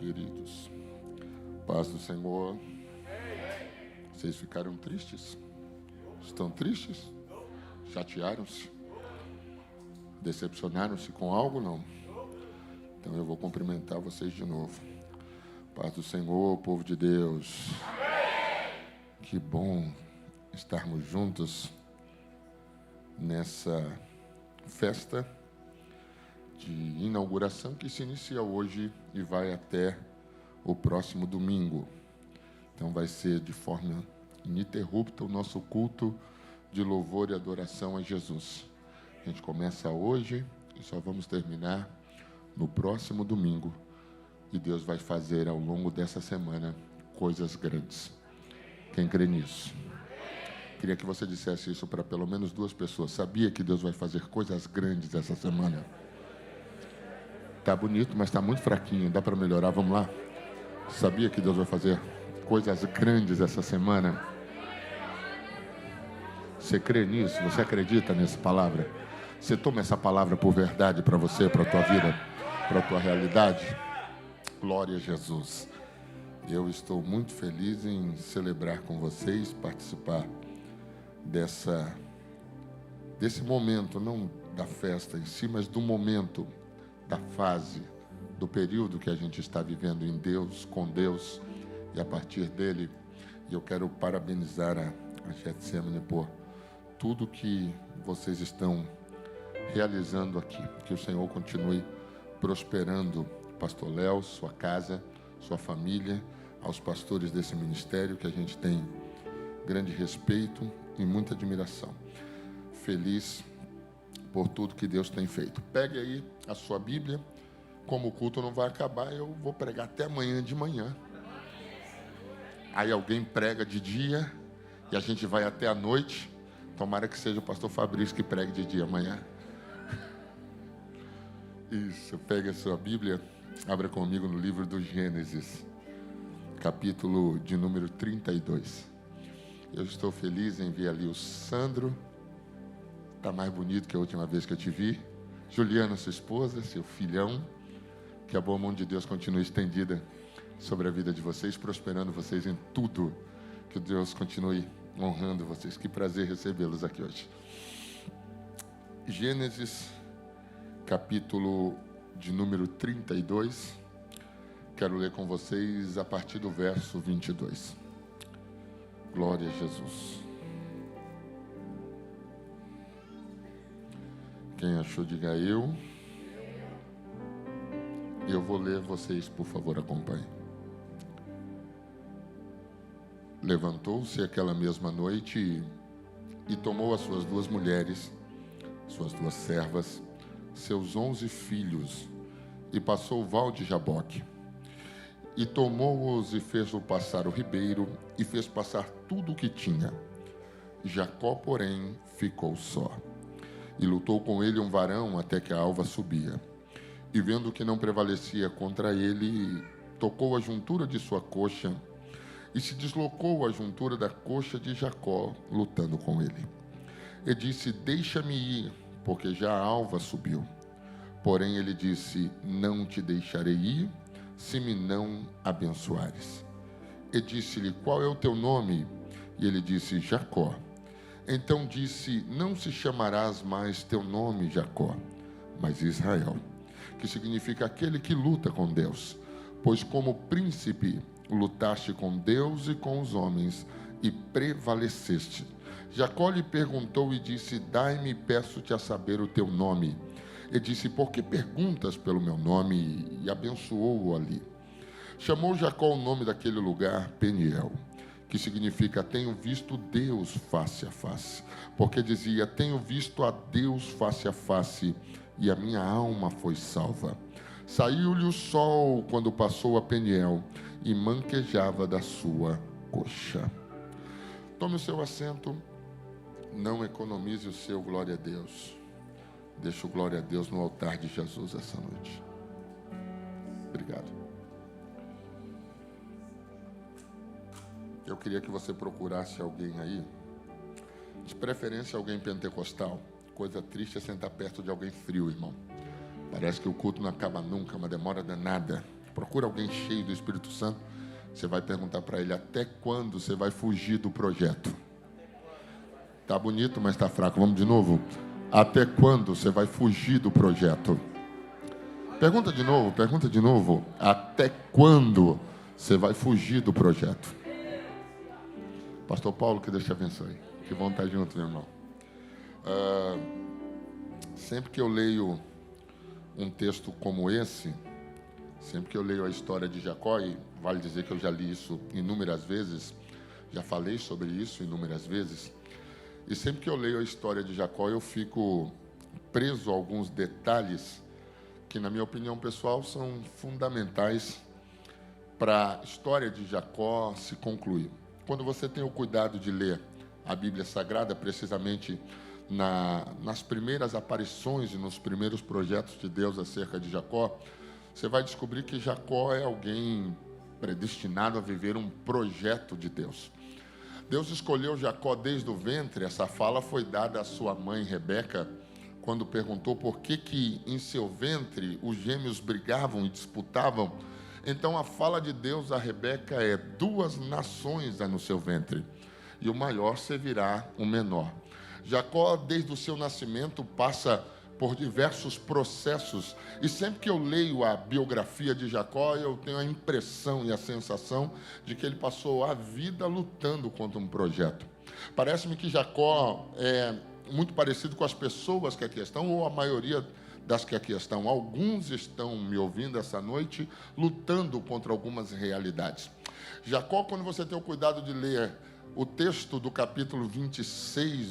queridos. Paz do Senhor. Vocês ficaram tristes? Estão tristes? Chatearam-se? Decepcionaram-se com algo? Não. Então eu vou cumprimentar vocês de novo. Paz do Senhor, povo de Deus. Que bom estarmos juntos nessa festa de inauguração que se inicia hoje e vai até o próximo domingo. Então vai ser de forma ininterrupta o nosso culto de louvor e adoração a Jesus. A gente começa hoje e só vamos terminar no próximo domingo. E Deus vai fazer ao longo dessa semana coisas grandes. Quem crê nisso? Queria que você dissesse isso para pelo menos 2 pessoas. Sabia que Deus vai fazer coisas grandes essa semana? Tá bonito, mas está muito fraquinho. Dá para melhorar? Vamos lá? Sabia que Deus vai fazer coisas grandes essa semana? Você crê nisso? Você acredita nessa palavra? Você toma essa palavra por verdade para você, para a tua vida, para a tua realidade? Glória a Jesus. Eu estou muito feliz em celebrar com vocês, participar desse momento, não da festa em si, mas do momento, da fase, do período que a gente está vivendo em Deus, com Deus, e a partir dele, eu quero parabenizar a Getsemane por tudo que vocês estão realizando aqui. Que o Senhor continue prosperando Pastor Léo, sua casa, sua família, aos pastores desse ministério, que a gente tem grande respeito e muita admiração. Feliz por tudo que Deus tem feito. Pegue aí a sua Bíblia. Como o culto não vai acabar, eu vou pregar até amanhã de manhã. Aí alguém prega de dia e a gente vai até a noite. Tomara que seja o pastor Fabrício que pregue de dia amanhã. Isso, pegue a sua Bíblia, abra comigo no livro do Gênesis, capítulo de número 32. Eu estou feliz em ver ali o Sandro. Está mais bonito que a última vez que eu te vi. Juliana, sua esposa, seu filhão. Que a boa mão de Deus continue estendida sobre a vida de vocês, prosperando vocês em tudo. Que Deus continue honrando vocês. Que prazer recebê-los aqui hoje. Gênesis, capítulo de número 32. Quero ler com vocês a partir do verso 22. Glória a Jesus. Quem achou, diga eu. Eu vou ler, vocês, por favor, acompanhem. Levantou-se aquela mesma noite e tomou as suas 2 mulheres, suas 2 servas, seus 11 filhos, e passou o val de Jaboque. E tomou-os e fez-o passar o ribeiro, e fez passar tudo o que tinha. Jacó, porém, ficou só. E lutou com ele um varão até que a alva subia. E vendo que não prevalecia contra ele, tocou a juntura de sua coxa, e se deslocou a juntura da coxa de Jacó, lutando com ele. E disse: deixa-me ir, porque já a alva subiu. Porém ele disse: não te deixarei ir, se me não abençoares. E disse-lhe: qual é o teu nome? E ele disse: Jacó. Então disse: não se chamarás mais teu nome Jacó, mas Israel, que significa aquele que luta com Deus, pois como príncipe lutaste com Deus e com os homens e prevaleceste. Jacó lhe perguntou e disse: dai-me, peço-te a saber o teu nome. E disse: por que perguntas pelo meu nome? E abençoou-o ali. Chamou Jacó o nome daquele lugar Peniel, que significa tenho visto Deus face a face, porque dizia: tenho visto a Deus face a face, e a minha alma foi salva. Saiu-lhe o sol quando passou a Peniel, e manquejava da sua coxa. Tome o seu assento, não economize o seu glória a Deus. Deixa o glória a Deus no altar de Jesus essa noite. Obrigado. Eu queria que você procurasse alguém aí, de preferência alguém pentecostal. Coisa triste é sentar perto de alguém frio, irmão. Parece que o culto não acaba nunca, uma demora danada. procura alguém cheio do Espírito Santo, você vai perguntar para ele: até quando você vai fugir do projeto? Tá bonito, mas está fraco. Vamos de novo. Até quando você vai fugir do projeto? Pergunta de novo. Até quando você vai fugir do projeto? Pastor Paulo, que Deus te abençoe. Que bom estar junto, meu irmão. Sempre que eu leio um texto como esse, sempre que eu leio a história de Jacó, e vale dizer que eu já li isso inúmeras vezes, já falei sobre isso inúmeras vezes, e sempre que eu leio a história de Jacó, eu fico preso a alguns detalhes que, na minha opinião pessoal, são fundamentais para a história de Jacó se concluir. Quando você tem o cuidado de ler a Bíblia Sagrada, precisamente nas primeiras aparições e nos primeiros projetos de Deus acerca de Jacó, você vai descobrir que Jacó é alguém predestinado a viver um projeto de Deus. Deus escolheu Jacó desde o ventre. Essa fala foi dada à sua mãe Rebeca, quando perguntou por que em seu ventre os gêmeos brigavam e disputavam. Então a fala de Deus a Rebeca é: 2 nações há no seu ventre, e o maior servirá o menor. Jacó, desde o seu nascimento, passa por diversos processos, e sempre que eu leio a biografia de Jacó, eu tenho a impressão e a sensação de que ele passou a vida lutando contra um projeto. Parece-me que Jacó é muito parecido com as pessoas que aqui estão, ou a maioria das que aqui estão. Alguns estão me ouvindo essa noite lutando contra algumas realidades. Jacó, quando você tem o cuidado de ler o texto do capítulo 26,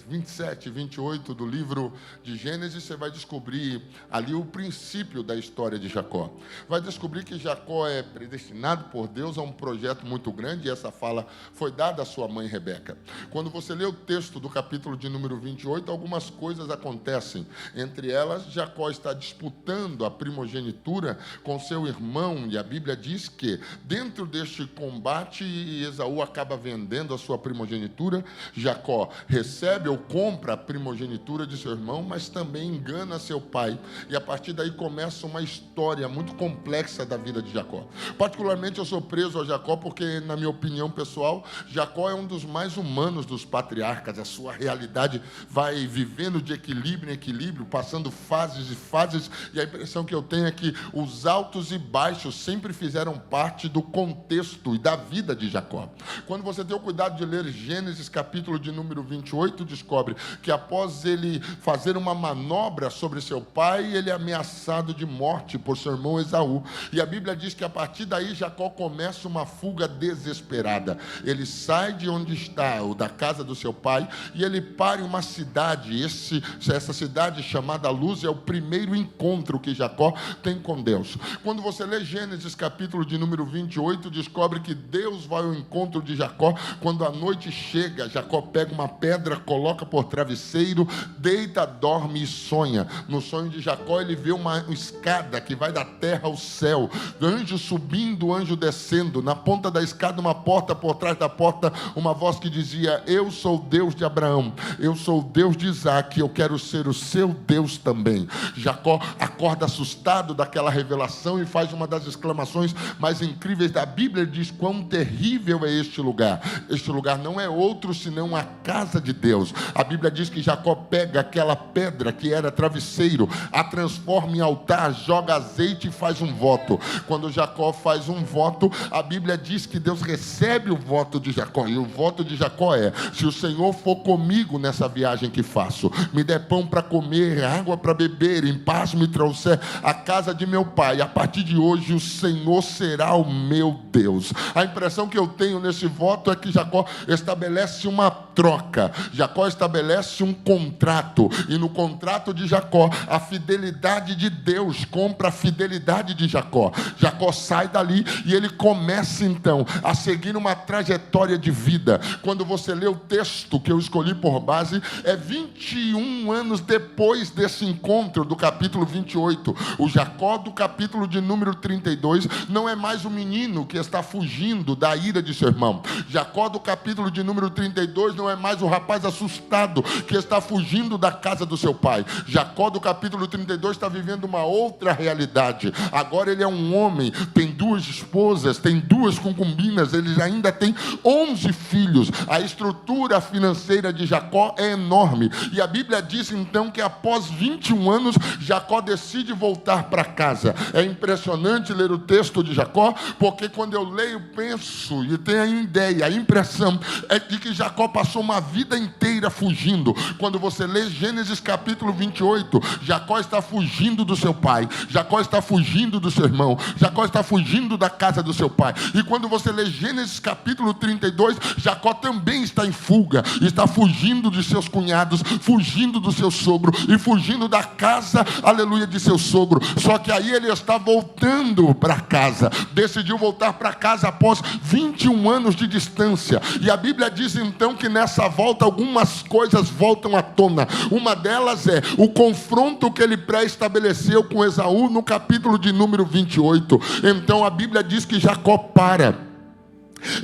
27 e 28 do livro de Gênesis, você vai descobrir ali o princípio da história de Jacó. Vai descobrir que Jacó é predestinado por Deus a um projeto muito grande, e essa fala foi dada à sua mãe Rebeca. Quando você lê o texto do capítulo de número 28, algumas coisas acontecem. Entre elas, Jacó está disputando a primogenitura com seu irmão, e a Bíblia diz que dentro deste combate, Esaú acaba vendendo a sua primogenitura. Jacó recebe ou compra a primogenitura de seu irmão, mas também engana seu pai, e a partir daí começa uma história muito complexa da vida de Jacó. Particularmente eu sou preso a Jacó porque, na minha opinião pessoal, Jacó é um dos mais humanos dos patriarcas. A sua realidade vai vivendo de equilíbrio em equilíbrio, passando fases e fases, e a impressão que eu tenho é que os altos e baixos sempre fizeram parte do contexto e da vida de Jacó. Quando você tem o cuidado de ler Gênesis capítulo de número 28, descobre que após ele fazer uma manobra sobre seu pai, ele é ameaçado de morte por seu irmão Esaú, e a Bíblia diz que a partir daí Jacó começa uma fuga desesperada. Ele sai de onde está, ou da casa do seu pai, e ele para em uma cidade. Essa cidade chamada Luz é o primeiro encontro que Jacó tem com Deus. Quando você lê Gênesis capítulo de número 28, descobre que Deus vai ao encontro de Jacó. Quando a noite chega, Jacó pega uma pedra, coloca por travesseiro, deita, dorme e sonha. No sonho de Jacó, ele vê uma escada que vai da terra ao céu, anjo subindo, anjo descendo. Na ponta da escada, uma porta, por trás da porta, uma voz que dizia: eu sou o Deus de Abraão, eu sou o Deus de Isaac, eu quero ser o seu Deus também. Jacó acorda assustado daquela revelação e faz uma das exclamações mais incríveis da Bíblia. Ele diz: quão terrível é este lugar. Este lugar não é outro senão a casa de Deus. A Bíblia diz que Jacó pega aquela pedra que era travesseiro, a transforma em altar, joga azeite e faz um voto. Quando Jacó faz um voto, a Bíblia diz que Deus recebe o voto de Jacó, e o voto de Jacó é: se o Senhor for comigo nessa viagem que faço, me der pão para comer, água para beber, em paz me trouxer à casa de meu pai, a partir de hoje o Senhor será o meu Deus. A impressão que eu tenho nesse voto é que Jacó estabelece uma troca, Jacó estabelece um contrato, e no contrato de Jacó, a fidelidade de Deus compra a fidelidade de Jacó. Jacó sai dali e ele começa então a seguir uma trajetória de vida. Quando você lê o texto que eu escolhi por base, é 21 anos depois desse encontro do capítulo 28. O Jacó do capítulo de número 32 não é mais um menino que está fugindo da ira de seu irmão. Jacó do capítulo de número 32 não é mais o rapaz assustado que está fugindo da casa do seu pai. Jacó do capítulo 32 está vivendo uma outra realidade. Agora ele é um homem, tem 2 esposas, tem 2 concubinas, ele ainda tem 11 filhos. A estrutura financeira de Jacó é enorme. E a Bíblia diz então que após 21 anos, Jacó decide voltar para casa. É impressionante ler o texto de Jacó, porque quando eu leio, penso e tenho a ideia, a impressão é de que Jacó passou uma vida inteira fugindo. Quando você lê Gênesis capítulo 28, Jacó está fugindo do seu pai, Jacó está fugindo do seu irmão, Jacó está fugindo da casa do seu pai. E quando você lê Gênesis capítulo 32, Jacó também está em fuga, está fugindo de seus cunhados, fugindo do seu sogro e fugindo da casa, aleluia, de seu sogro. Só que aí ele está voltando para casa, decidiu voltar para casa após 21 anos de distância. E a Bíblia diz então que nessa volta algumas coisas voltam à tona. Uma delas é o confronto que ele pré-estabeleceu com Esaú no capítulo de número 28. Então a Bíblia diz que Jacó para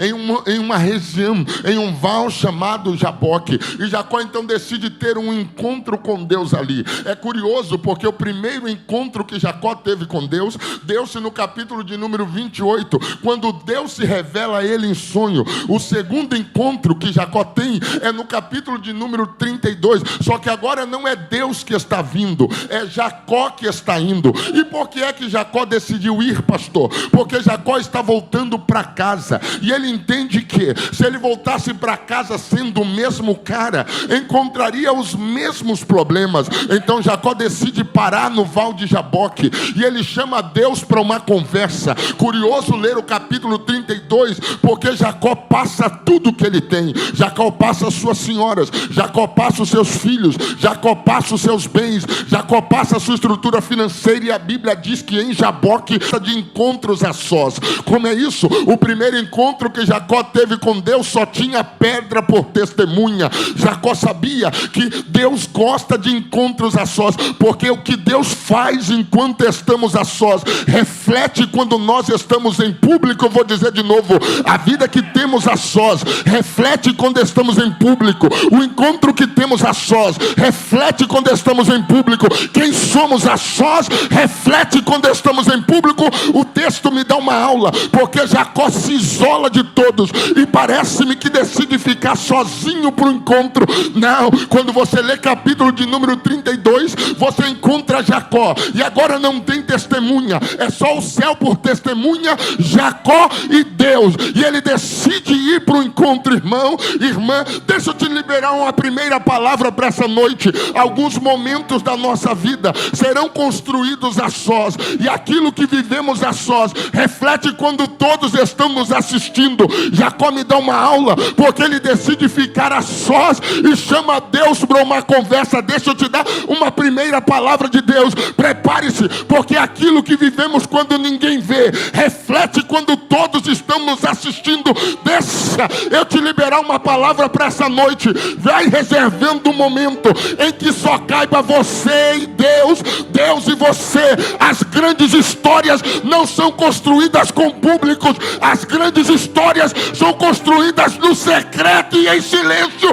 em uma região, em um val chamado Jaboque, e Jacó então decide ter um encontro com Deus ali. É curioso porque o primeiro encontro que Jacó teve com Deus deu-se no capítulo de número 28, quando Deus se revela a ele em sonho. O segundo encontro que Jacó tem é no capítulo de número 32, só que agora não é Deus que está vindo, é Jacó que está indo. E por que é que Jacó decidiu ir, pastor? Porque Jacó está voltando para casa, e ele entende que se ele voltasse para casa sendo o mesmo cara, encontraria os mesmos problemas. Então Jacó decide parar no val de Jaboque, e ele chama Deus para uma conversa. Curioso ler o capítulo 32, porque Jacó passa tudo que ele tem. Jacó passa as suas senhoras, Jacó passa os seus filhos, Jacó passa os seus bens, Jacó passa a sua estrutura financeira, e a Bíblia diz que em Jaboque está de encontros a sós. Como é isso? O primeiro encontro que Jacó teve com Deus só tinha pedra por testemunha. Jacó sabia que Deus gosta de encontros a sós, porque o que Deus faz enquanto estamos a sós reflete quando nós estamos em público. Eu vou dizer de novo, a vida que temos a sós reflete quando estamos em público. O encontro que temos a sós reflete quando estamos em público. Quem somos a sós reflete quando estamos em público. O texto me dá uma aula, porque Jacó se isola de todos e parece-me que decide ficar sozinho para o encontro. Não, quando você lê capítulo de número 32, você encontra Jacó, e agora não tem testemunha, é só o céu por testemunha, Jacó e Deus, e ele decide ir para o encontro. Irmão, irmã, deixa eu te liberar uma primeira palavra para essa noite. Alguns momentos da nossa vida serão construídos a sós, e aquilo que vivemos a sós reflete quando todos estão nos assistindo. Jacó me dá uma aula, porque ele decide ficar a sós e chama Deus para uma conversa. Deixa eu te dar uma primeira palavra de Deus. Prepare-se, porque aquilo que vivemos quando ninguém vê reflete quando todos estão nos assistindo. Deixa eu te liberar uma palavra para essa noite. Vai reservando um momento em que só caiba você e Deus, Deus e você. As grandes histórias não são construídas com públicos, as grandes histórias são construídas no secreto e em silêncio.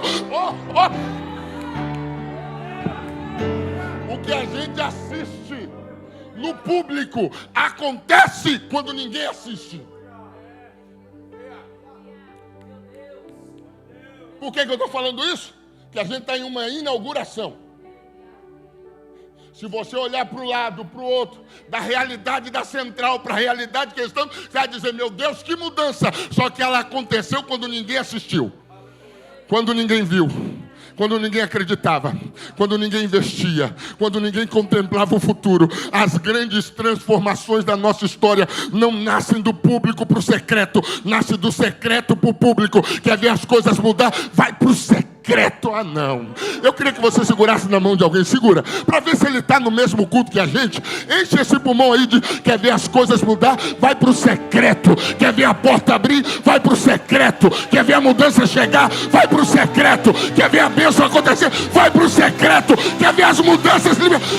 O que a gente assiste no público acontece quando ninguém assiste. Por que eu estou falando isso? Que a gente está em uma inauguração. Se você olhar para o lado, para o outro, da realidade da central para a realidade que estamos, você vai dizer, meu Deus, que mudança. Só que ela aconteceu quando ninguém assistiu, quando ninguém viu, quando ninguém acreditava, quando ninguém investia, quando ninguém contemplava o futuro. As grandes transformações da nossa história não nascem do público para o secreto, nascem do secreto para o público. Quer ver as coisas mudar? Vai para o secreto. Ah, não. Eu queria que você segurasse na mão de alguém. Segura, para ver se ele está no mesmo culto que a gente. Enche esse pulmão aí de quer ver as coisas mudar? Vai para o secreto. Quer ver a porta abrir? Vai para o secreto. Quer ver a mudança chegar? Vai para o secreto. Quer ver a bênção acontecer? Vai para o secreto. Quer ver as mudanças? Vai para o secreto.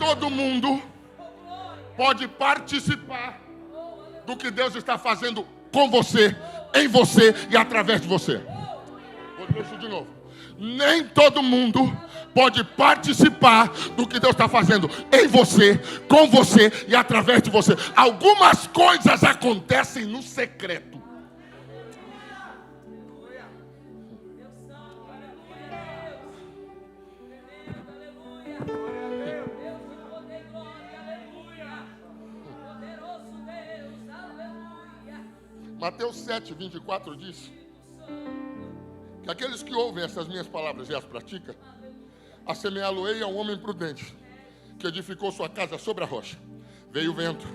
todo mundo pode participar do que Deus está fazendo com você, em você e através de você. Vou dizer isso de novo. Nem todo mundo pode participar do que Deus está fazendo em você, com você e através de você. Algumas coisas acontecem no secreto. Mateus 7, 24 diz que aqueles que ouvem essas minhas palavras e as praticam, assemelhá-lo-ei a um homem prudente, que edificou sua casa sobre a rocha. Veio o vento,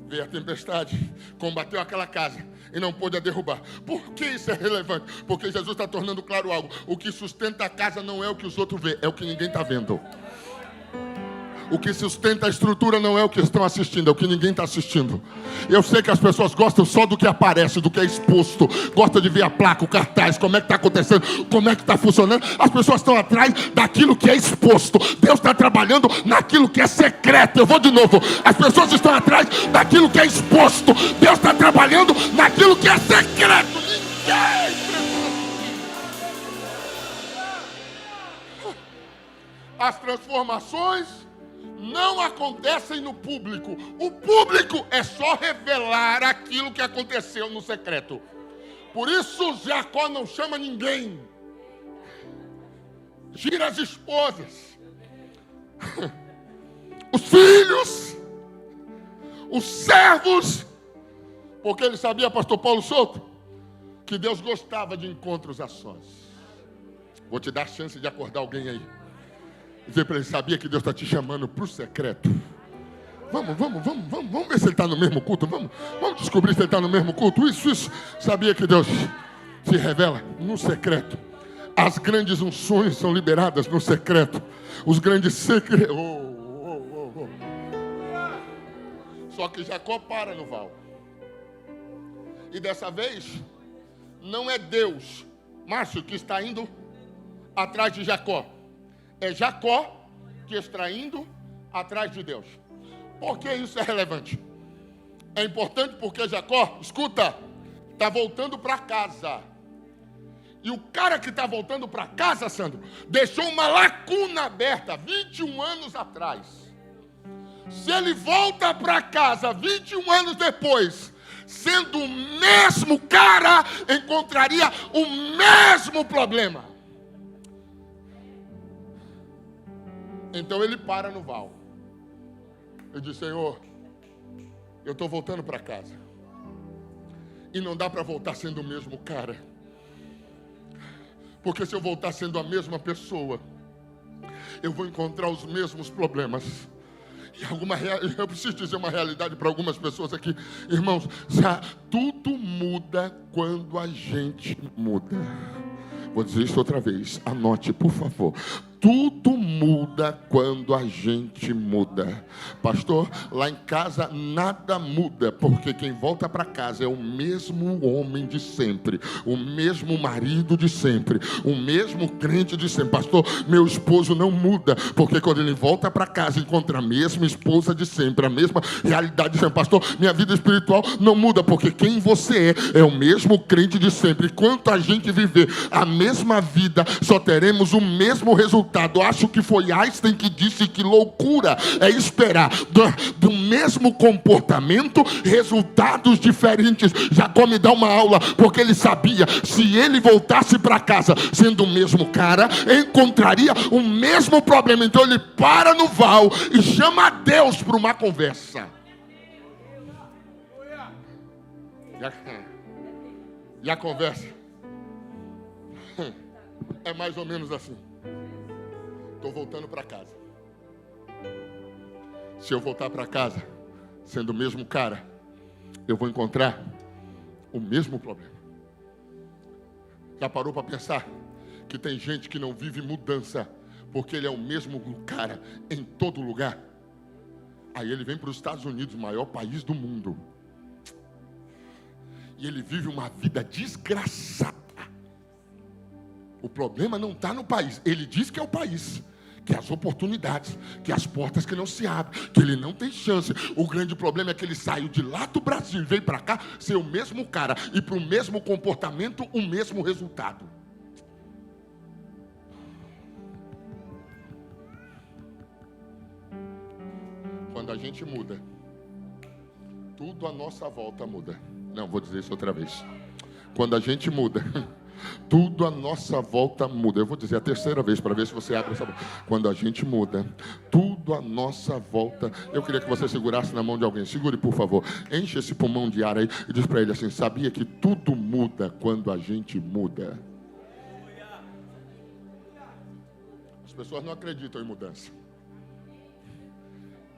veio a tempestade, combateu aquela casa e não pôde a derrubar. Por que isso é relevante? Porque Jesus está tornando claro algo. O que sustenta a casa não é o que os outros veem, é o que ninguém está vendo. O que sustenta a estrutura não é o que estão assistindo, é o que ninguém está assistindo. Eu sei que as pessoas gostam só do que aparece, do que é exposto. Gostam de ver a placa, o cartaz, como é que está acontecendo, como é que está funcionando. As pessoas estão atrás daquilo que é exposto. Deus está trabalhando naquilo que é secreto. Eu vou de novo. As pessoas estão atrás daquilo que é exposto. Deus está trabalhando naquilo que é secreto. Ninguém. As transformações não acontecem no público. O público é só revelar aquilo que aconteceu no secreto. Por isso Jacó não chama ninguém. Gira as esposas, os filhos, os servos, porque ele sabia, pastor Paulo Souto, que Deus gostava de encontros a sós. Vou te dar a chance de acordar alguém aí. Dizer para ele, sabia que Deus está te chamando para o secreto? Vamos ver se ele está no mesmo culto. Vamos descobrir se ele está no mesmo culto. Isso. Sabia que Deus se revela no secreto. As grandes unções são liberadas no secreto. Os grandes segredos. Só que Jacó para no val. E dessa vez, não é Deus, Márcio, que está indo atrás de Jacó. É Jacó que está indo atrás de Deus. Por que isso é relevante? É importante porque Jacó, escuta, está voltando para casa. E o cara que está voltando para casa, Sandro, deixou uma lacuna aberta 21 anos atrás. Se ele volta para casa 21 anos depois, sendo o mesmo cara, encontraria o mesmo problema. Então ele para no val. Ele diz, Senhor, eu estou voltando para casa. E não dá para voltar sendo o mesmo cara. Porque se eu voltar sendo a mesma pessoa, eu vou encontrar os mesmos problemas. E eu preciso dizer uma realidade para algumas pessoas aqui. Irmãos, tudo muda quando a gente muda. Vou dizer isso outra vez. Anote, por favor. Tudo muda quando a gente muda. Pastor, lá em casa nada muda, porque quem volta para casa é o mesmo homem de sempre, o mesmo marido de sempre, o mesmo crente de sempre. Pastor, meu esposo não muda, porque quando ele volta para casa encontra a mesma esposa de sempre, a mesma realidade de sempre. Pastor, minha vida espiritual não muda, porque quem você é o mesmo crente de sempre. Enquanto a gente viver a mesma vida, só teremos o mesmo resultado. Acho que foi Einstein que disse que loucura é esperar do mesmo comportamento resultados diferentes. Jacó me dá uma aula, porque ele sabia, se ele voltasse para casa sendo o mesmo cara, encontraria o mesmo problema. Então ele para no val e chama a Deus para uma conversa. E a conversa é mais ou menos assim. Estou voltando para casa. Se eu voltar para casa sendo o mesmo cara, eu vou encontrar o mesmo problema. Já parou para pensar que tem gente que não vive mudança porque ele é o mesmo cara em todo lugar? Aí ele vem para os Estados Unidos, o maior país do mundo, e ele vive uma vida desgraçada. O problema não está no país. Ele diz que é o país que as oportunidades, que as portas que não se abrem, que ele não tem chance. O grande problema é que ele saiu de lá do Brasil e veio para cá ser o mesmo cara e para o mesmo comportamento, o mesmo resultado. Quando a gente muda, tudo à nossa volta muda. Não, vou dizer isso outra vez. Quando a gente muda, tudo à nossa volta muda. Eu vou dizer a terceira vez para ver se você abre essa boca. Quando a gente muda, tudo à nossa volta. Eu queria que você segurasse na mão de alguém. Segure, por favor. Enche esse pulmão de ar aí e diz para ele assim: sabia que tudo muda quando a gente muda? As pessoas não acreditam em mudança.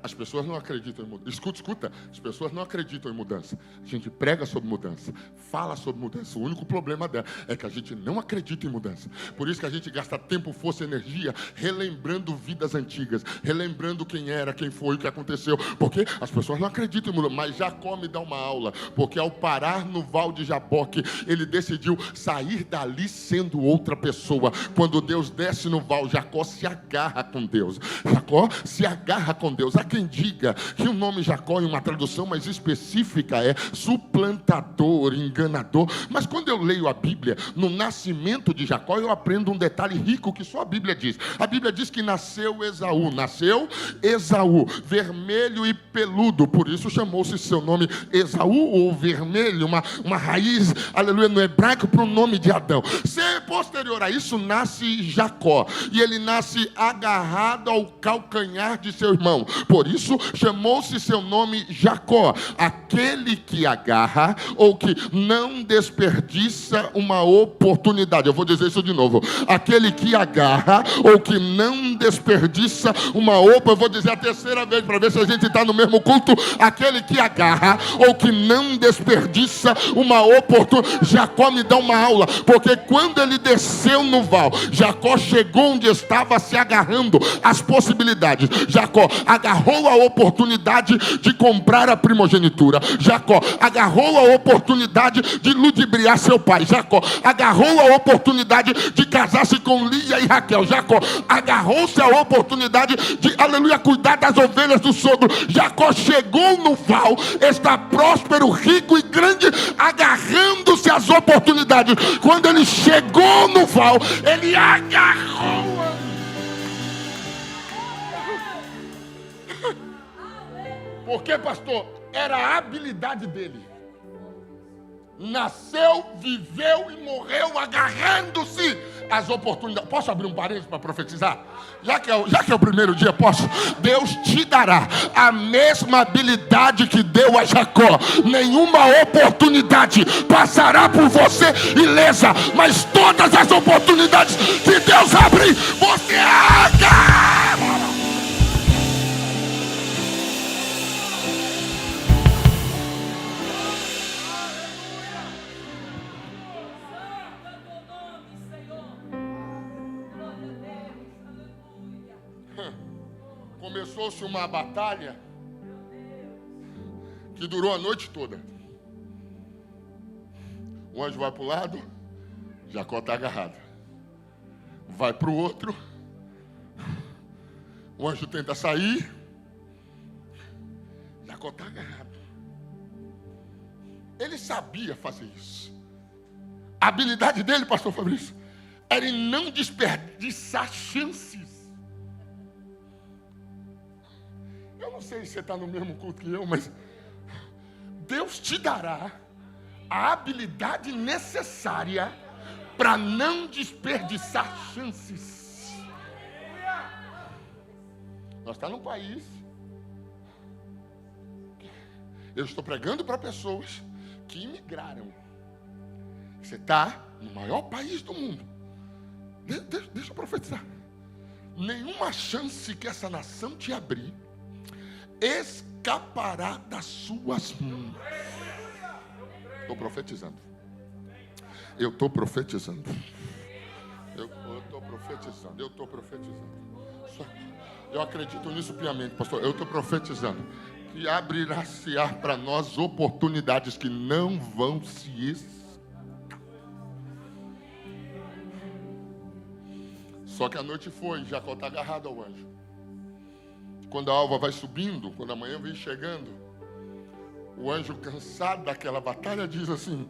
As pessoas não acreditam em mudança. Escuta. As pessoas não acreditam em mudança. A gente prega sobre mudança, fala sobre mudança. O único problema dela é que a gente não acredita em mudança. Por isso que a gente gasta tempo, força e energia relembrando vidas antigas, relembrando quem era, quem foi, o que aconteceu. Porque as pessoas não acreditam em mudança. Mas Jacó me dá uma aula. Porque ao parar no Val de Jaboque, ele decidiu sair dali sendo outra pessoa. Quando Deus desce no Val, Jacó se agarra com Deus. Jacó se agarra com Deus. Há quem diga que o nome Jacó, em uma tradução mais específica, é suplantador, enganador. Mas quando eu leio a Bíblia, no nascimento de Jacó, eu aprendo um detalhe rico que só a Bíblia diz. A Bíblia diz que nasceu Esaú, vermelho e peludo, por isso chamou-se seu nome Esaú, ou vermelho, uma raiz, aleluia, no hebraico para o nome de Adão. Posterior a isso, nasce Jacó, e ele nasce agarrado ao calcanhar de seu irmão. Por isso chamou-se seu nome Jacó, aquele que agarra ou que não desperdiça uma oportunidade. Eu vou dizer isso de novo: aquele que agarra ou que não desperdiça uma oportunidade. Eu vou dizer a terceira vez para ver se a gente está no mesmo culto. Aquele que agarra ou que não desperdiça uma oportunidade. Jacó me dá uma aula, porque quando ele desceu no val, Jacó chegou onde estava se agarrando as possibilidades. Jacó agarrou a oportunidade de comprar a primogenitura. Jacó agarrou a oportunidade de ludibriar seu pai. Jacó agarrou a oportunidade de casar-se com Lia e Raquel. Jacó agarrou-se a oportunidade de, aleluia, cuidar das ovelhas do sogro. Jacó chegou no val, está próspero, rico e grande, agarrando-se às oportunidades. Quando ele chegou no val, ele agarrou. Porque, pastor, era a habilidade dele. Nasceu, viveu e morreu agarrando-se às oportunidades. Posso abrir um parênteses para profetizar? Já que é o primeiro dia, posso? Deus te dará a mesma habilidade que deu a Jacó. Nenhuma oportunidade passará por você ilesa, mas todas as oportunidades que Deus abrir, você agarra. Começou-se uma batalha que durou a noite toda. Um anjo vai para um lado, Jacó está agarrado. Vai para o outro, o anjo tenta sair, Jacó está agarrado. Ele sabia fazer isso. A habilidade dele, pastor Fabrício, era em não desperdiçar chances. Eu não sei se você está no mesmo culto que eu, mas Deus te dará a habilidade necessária para não desperdiçar chances. Nós estamos num país. Eu estou pregando para pessoas que imigraram. Você está no maior país do mundo. Deixa eu profetizar. Nenhuma chance que essa nação te abrir escapará das suas mãos. Estou profetizando. Eu estou profetizando. Eu estou profetizando. Eu acredito nisso piamente, pastor. Eu estou profetizando que abrirá-se-á para nós oportunidades que não vão se escapar. Só que a noite foi, Jacó está agarrado ao anjo. Quando a alva vai subindo, quando a manhã vem chegando, o anjo, cansado daquela batalha, diz assim: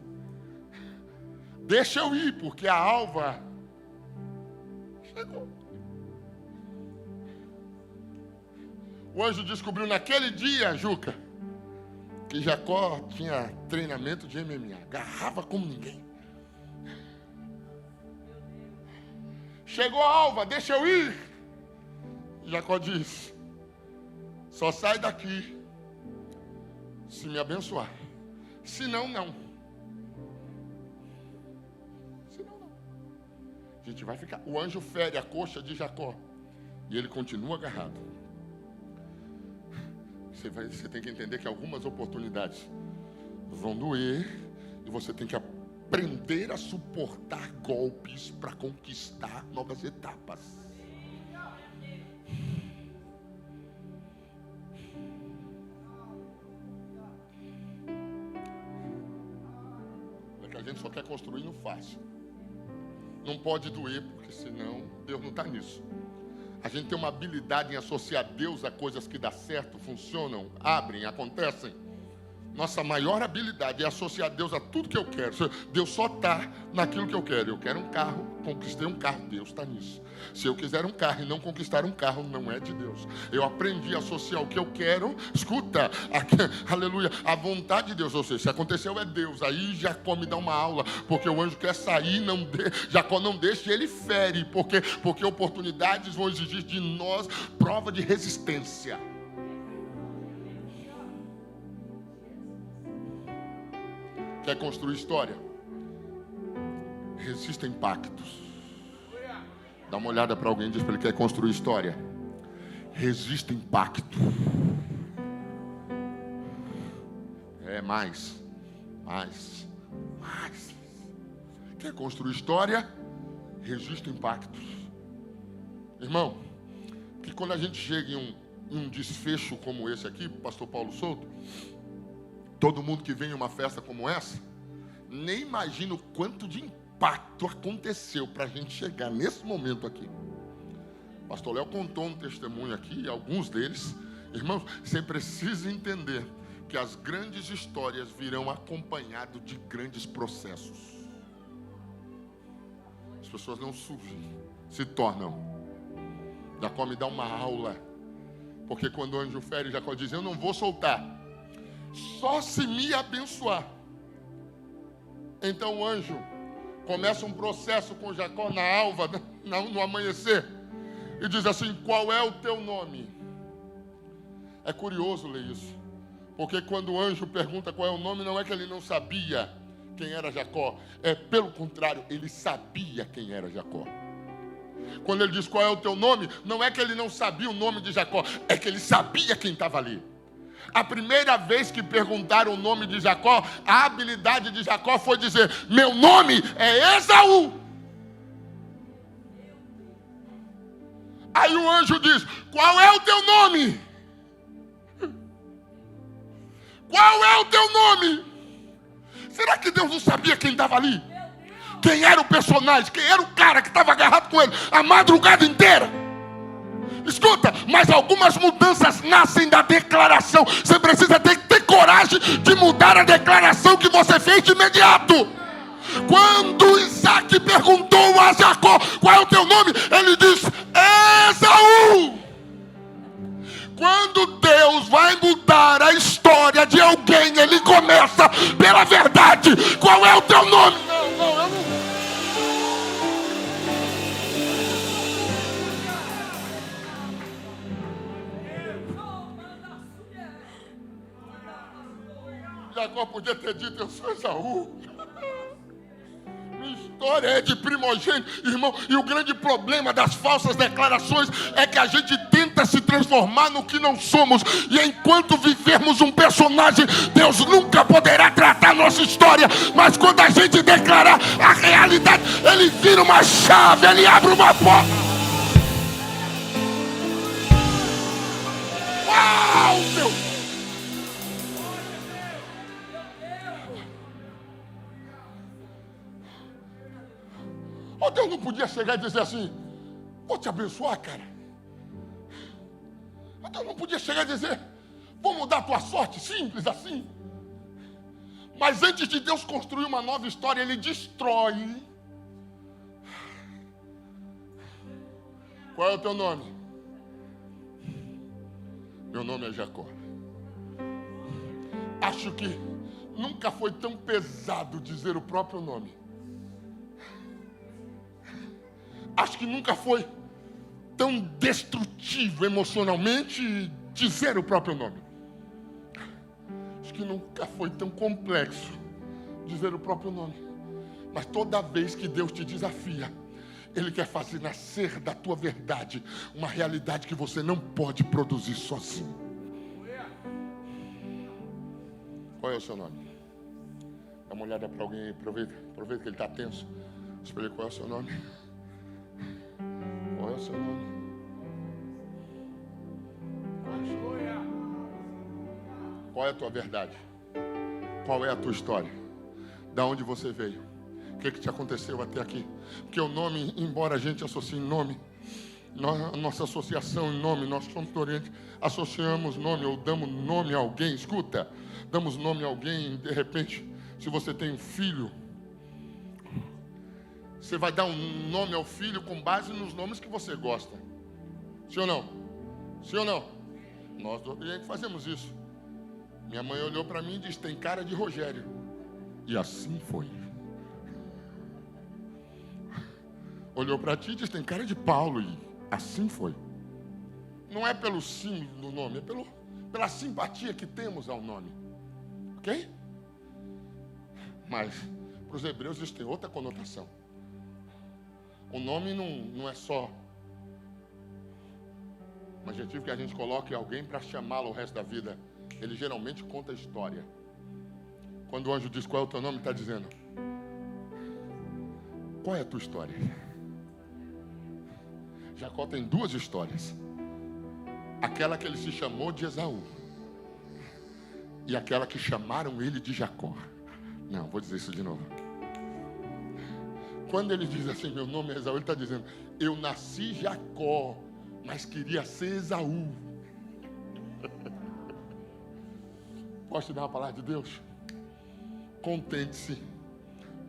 deixa eu ir, porque a alva chegou. O anjo descobriu naquele dia, Juca, que Jacó tinha treinamento de MMA, agarrava como ninguém. Chegou a alva, deixa eu ir. Jacó diz: só sai daqui se me abençoar. Senão, não. Senão, não. A gente vai ficar. O anjo fere a coxa de Jacó e ele continua agarrado. Você tem que entender que algumas oportunidades vão doer e você tem que aprender a suportar golpes para conquistar novas etapas. É que a gente só quer construir no fácil. Não pode doer, porque senão Deus não está nisso. A gente tem uma habilidade em associar Deus a coisas que dão certo, funcionam, abrem, acontecem. Nossa maior habilidade é associar Deus a tudo que eu quero. Deus só está naquilo que eu quero. Eu quero um carro, conquistei um carro, Deus está nisso. Se eu quiser um carro e não conquistar um carro, não é de Deus. Eu aprendi a associar o que eu quero, escuta, aleluia, a vontade de Deus. Ou seja, se aconteceu é Deus. Aí Jacó me dá uma aula, porque o anjo quer sair, Jacó não deixa e ele fere, porque oportunidades vão exigir de nós prova de resistência. Quer construir história? Resista a impactos. Dá uma olhada para alguém e diz para ele: quer construir história? Resista a impacto. Mais. Quer construir história? Resista a impactos. Irmão, que quando a gente chega em um desfecho como esse aqui, pastor Paulo Souto, todo mundo que vem em uma festa como essa, nem imagina o quanto de impacto aconteceu para a gente chegar nesse momento aqui. Pastor Léo contou um testemunho aqui, alguns deles. Irmãos, você precisa entender que as grandes histórias virão acompanhado de grandes processos. As pessoas não surgem, se tornam. Jacó me dá uma aula, porque quando o anjo fere, Jacó diz: eu não vou soltar, só se me abençoar. Então o anjo começa um processo com Jacó na alva, no amanhecer, e diz assim: qual é o teu nome? É curioso ler isso, porque quando o anjo pergunta qual é o nome, não é que ele não sabia quem era Jacó, é pelo contrário, ele sabia quem era Jacó. Quando ele diz qual é o teu nome, não é que ele não sabia o nome de Jacó, é que ele sabia quem estava ali. A primeira vez que perguntaram o nome de Jacó, a habilidade de Jacó foi dizer: meu nome é Esaú. Aí o anjo diz: qual é o teu nome? Qual é o teu nome? Será que Deus não sabia quem estava ali? Quem era o personagem? Quem era o cara que estava agarrado com ele a madrugada inteira? Escuta, mas algumas mudanças nascem da declaração. Você precisa ter coragem de mudar a declaração que você fez de imediato. Quando Isaac perguntou a Jacó: qual é o teu nome? Ele disse: Esaú. Quando Deus vai mudar a história de alguém, ele começa pela verdade. Qual é o teu nome? Não, eu não. Jacó podia ter dito: eu sou Esaú. Minha história é de primogênito, irmão. E o grande problema das falsas declarações é que a gente tenta se transformar no que não somos. E enquanto vivermos um personagem, Deus nunca poderá tratar nossa história. Mas quando a gente declarar a realidade, Ele vira uma chave, Ele abre uma porta. Uau, meu! Oh, Deus não podia chegar e dizer assim: Vou te abençoar, cara. Então não podia chegar a dizer, vou mudar a tua sorte, simples assim. Mas antes de Deus construir uma nova história, Ele destrói. Qual é o teu nome? Meu nome é Jacó. Acho que nunca foi tão pesado dizer o próprio nome. Acho que nunca foi tão destrutivo emocionalmente dizer o próprio nome. Acho que nunca foi tão complexo dizer o próprio nome. Mas toda vez que Deus te desafia, Ele quer fazer nascer da tua verdade uma realidade que você não pode produzir sozinho. Qual é o seu nome? Dá uma olhada para alguém aí, aproveita que ele está tenso. Espelha, qual é o seu nome? Qual é o seu nome? Qual é a tua verdade? Qual é a tua história? Da onde você veio? O que te aconteceu até aqui? Porque o nome, embora a gente associe nome, nossa associação em nome, nós somos do Oriente, associamos nome ou damos nome a alguém. Escuta, damos nome a alguém, de repente, se você tem um filho, você vai dar um nome ao filho com base nos nomes que você gosta. Sim ou não? Sim ou não? Nós do Oriente fazemos isso. Minha mãe olhou para mim e disse, tem cara de Rogério. E assim foi. Olhou para ti e disse, tem cara de Paulo. E assim foi. Não é pelo símbolo do nome, é pela simpatia que temos ao nome. Ok? Mas para os hebreus isso tem outra conotação. O nome não é só um adjetivo que a gente coloca em alguém para chamá-lo o resto da vida. Ele geralmente conta a história. Quando o anjo diz qual é o teu nome, está dizendo, qual é a tua história? Jacó tem duas histórias. Aquela que ele se chamou de Esaú. E aquela que chamaram ele de Jacó. Não, vou dizer isso de novo. Quando ele diz assim, meu nome é Esaú, ele está dizendo, eu nasci Jacó, mas queria ser Esaú. Posso te dar uma palavra de Deus? Contente-se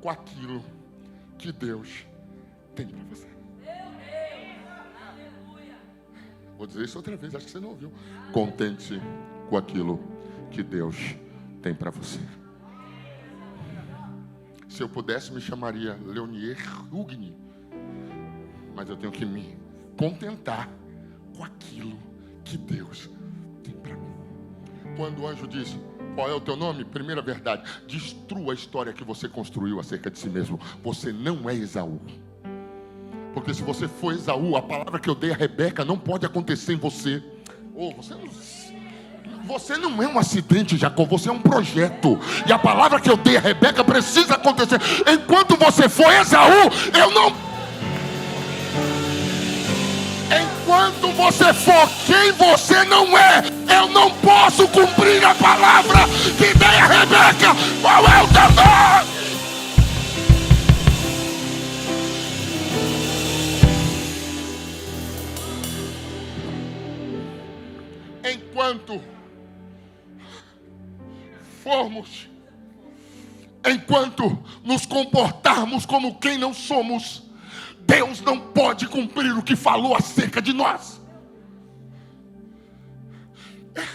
com aquilo que Deus tem para você. Vou dizer isso outra vez, acho que você não ouviu. Contente-se com aquilo que Deus tem para você. Se eu pudesse, me chamaria Leonier Hugni. Mas eu tenho que me contentar com aquilo que Deus tem para mim. Quando o anjo disse, qual é o teu nome? Primeira verdade, destrua a história que você construiu acerca de si mesmo. Você não é Esaú. Porque se você for Esaú, a palavra que eu dei a Rebeca não pode acontecer em você. Você não é um acidente, Jacó, você é um projeto. E a palavra que eu dei a Rebeca precisa acontecer. Enquanto você for Esaú, eu não... Enquanto você for quem você não é, eu não posso cumprir a palavra que dei a Rebeca. Qual é o teu nome? Enquanto nos comportarmos como quem não somos, Deus não pode cumprir o que falou acerca de nós.